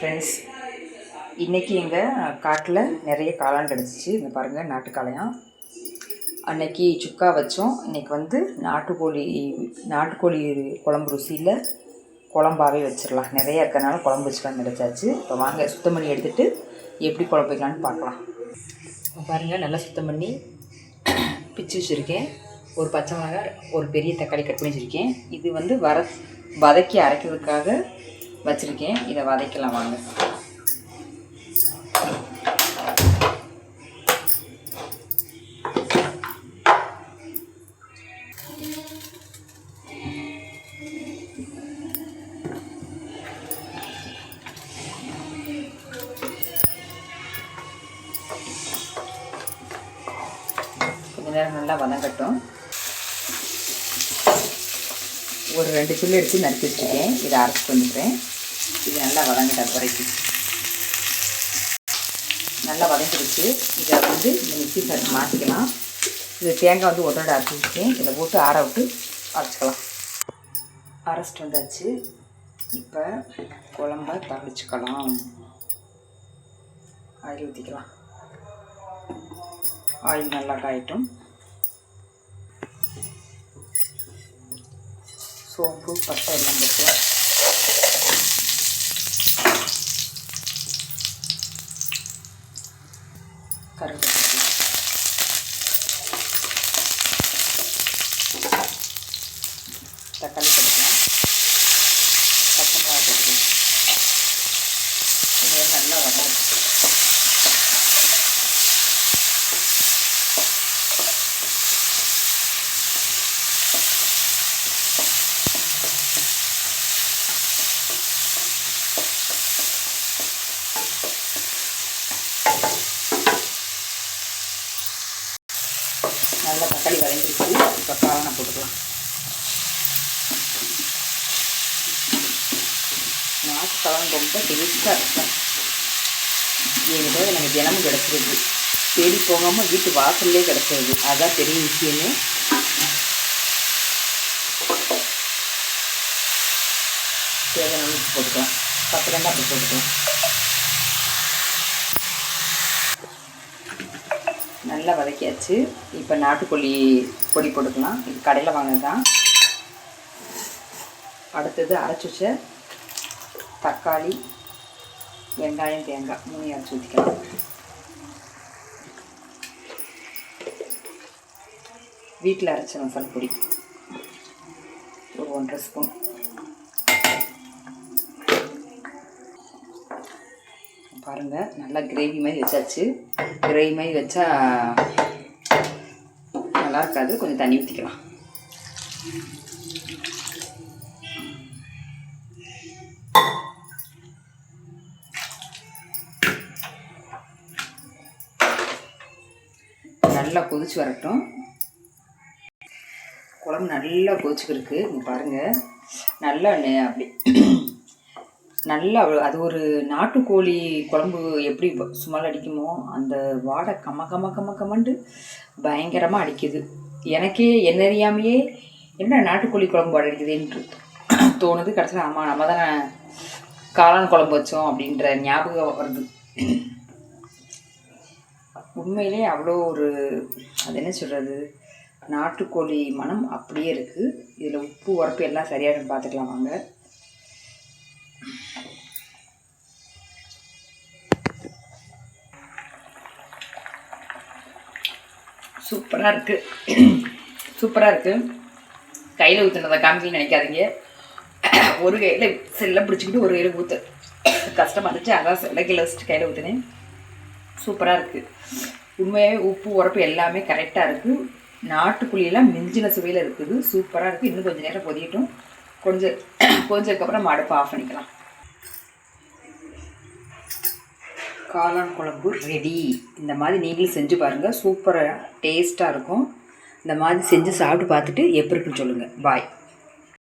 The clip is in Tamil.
ஃப்ரெண்ட்ஸ், இன்றைக்கி எங்கள் காட்டில் நிறைய காளான் கிடச்சிச்சு. இங்கே பாருங்கள், நாட்டு காளையான். அன்னைக்கு சுக்கா வச்சோம். இன்றைக்கி நாட்டுக்கோழி குழம்பு ருசியில் குழம்பாகவே வச்சிடலாம். நிறையா இருக்கிறனால குழம்பு வச்சுக்கலாம் கிடச்சாச்சு. இப்போ வாங்க சுத்தம் பண்ணி எடுத்துகிட்டு எப்படி குழம்பு வைக்கலான்னு பார்க்கலாம். பாருங்கள், நல்லா சுத்தம் பண்ணி பிச்சு வச்சுருக்கேன். ஒரு பச்சை மிளகாய், ஒரு பெரிய தக்காளி கட் பண்ணி வச்சுருக்கேன். இது வதக்கி அரைக்கிறதுக்காக வச்சுருக்கேன். இதை வதக்கலாம் வாங்க. கொஞ்ச நேரம் நல்லா வதங்கட்டும். ஒரு 2 சில்லு எடுத்து நறுக்கி வச்சுருக்கேன். இதை அரைச்சி வந்துக்கிறேன். இது நல்லா வதங்கிட்ட வரைக்கும் நல்லா வதங்கிடுச்சு. இதை இந்த மிக்ஸி சார் மாற்றிக்கலாம். இது தேங்காய் ஒன்றரை அரைச்சி வச்சுருக்கேன். இதை போட்டு ஆற விட்டு அரைச்சிக்கலாம். அரைச்சிட்டு வந்தாச்சு. இப்போ குழம்ப தாளிச்சுக்கலாம். ஆயில் ஊற்றிக்கலாம். ஆயில் நல்லா காயட்டும். சோம்பு, பட்டை எல்லாம் போட்டுக்கலாம். கருவேப்பிலை, தக்காளி போட்டுக்கலாம். பச்சை மிளகாய் போட்டுக்கலாம். இது நல்லா வதங்கணும். நல்லா தக்காளி வதங்கிடுச்சு. இப்போ காளானை போட்டுக்கலாம். நாட்டு காளான் ரொம்ப டேஸ்ட்டாக இருக்கும். என்கிட்ட எனக்கு தினமும் கிடச்சிருது. தேடி போகாமல் வீட்டு வாசல்லே கிடச்சிருது. அதுதான் பெரிய விஷயமே. தேவையான மிக்ஸ் போட்டுக்கலாம். 10 ரெண்டாக அப்படி போட்டுக்கலாம். நல்லா வதக்கியாச்சு. இப்போ நாட்டுக்கோழி பொடி போட்டுக்கலாம். இது கடையில் வாங்கினது தான். அடுத்தது அரைச்சி வச்ச தக்காளி, வெங்காயம், தேங்காய் 3 அரைச்சி ஊற்றிக்கலாம். வீட்டில் அரைச்ச மசாலா பொடி ஒரு 1.5 ஸ்பூன். பாருங்கள், நல்லா கிரேவி மாதிரி வச்சாச்சு. கிரேவி மாதிரி வச்சா நல்லா இருக்காது. கொஞ்சம் தண்ணி ஊற்றிக்கலாம். நல்லா கொதிச்சு வரட்டும். குழம்பு நல்லா கொதிச்சுக்கிருக்கு. பாருங்கள், நல்லா அப்படி நல்லா அது ஒரு நாட்டுக்கோழி குழம்பு எப்படி சும்மால் அடிக்குமோ அந்த வாடை கம்மண்டு பயங்கரமாக அடிக்குது. எனக்கே என்ன அறியாமையே என்ன நாட்டுக்கோழி குழம்பு வாடை அடிக்குதுன்ட்டு தோணுது. கடைசியில் ஆமாம், நம்ம தானே காளான் குழம்பு வச்சோம் அப்படின்ற ஞாபகம் வருது. உண்மையிலே அவ்வளோ ஒரு அது என்ன சொல்கிறது, நாட்டுக்கோழி மனம் அப்படியே இருக்குது. இதில் உப்பு உரப்பு எல்லாம் சரியானு பார்த்துக்கலாம் வாங்க. சூப்பராக இருக்குது. கையில் ஊற்றுனதை காமிக்கணும்னு நினைக்காதீங்க. ஒரு கையில் செல்லை பிடிச்சிக்கிட்டு ஒரு கையில் ஊற்ற கஷ்டமாக இருந்துச்சு. அதான் செல்லை கையில் வச்சுட்டு கையில் ஊற்றுனேன். சூப்பராக இருக்குது. உண்மையாகவே உப்பு உரப்பு எல்லாமே கரெக்டாக இருக்குது. நாட்டுக்கோழியெல்லாம் மிஞ்சின சுவையில் இருக்குது. சூப்பராக இருக்குது. இன்னும் கொஞ்சம் நேரம் கொதிக்கட்டும். கொஞ்சதுக்கப்புறம் அடுப்பை ஆஃப் பண்ணிக்கலாம். காளான் குழம்பு ரெடி. இந்த மாதிரி நீங்களும் செஞ்சு பாருங்கள். சூப்பராக டேஸ்ட்டாக இருக்கும். இந்த மாதிரி செஞ்சு சாப்பிட்டு பார்த்துட்டு எப்படி இருக்குன்னு சொல்லுங்கள். பாய்.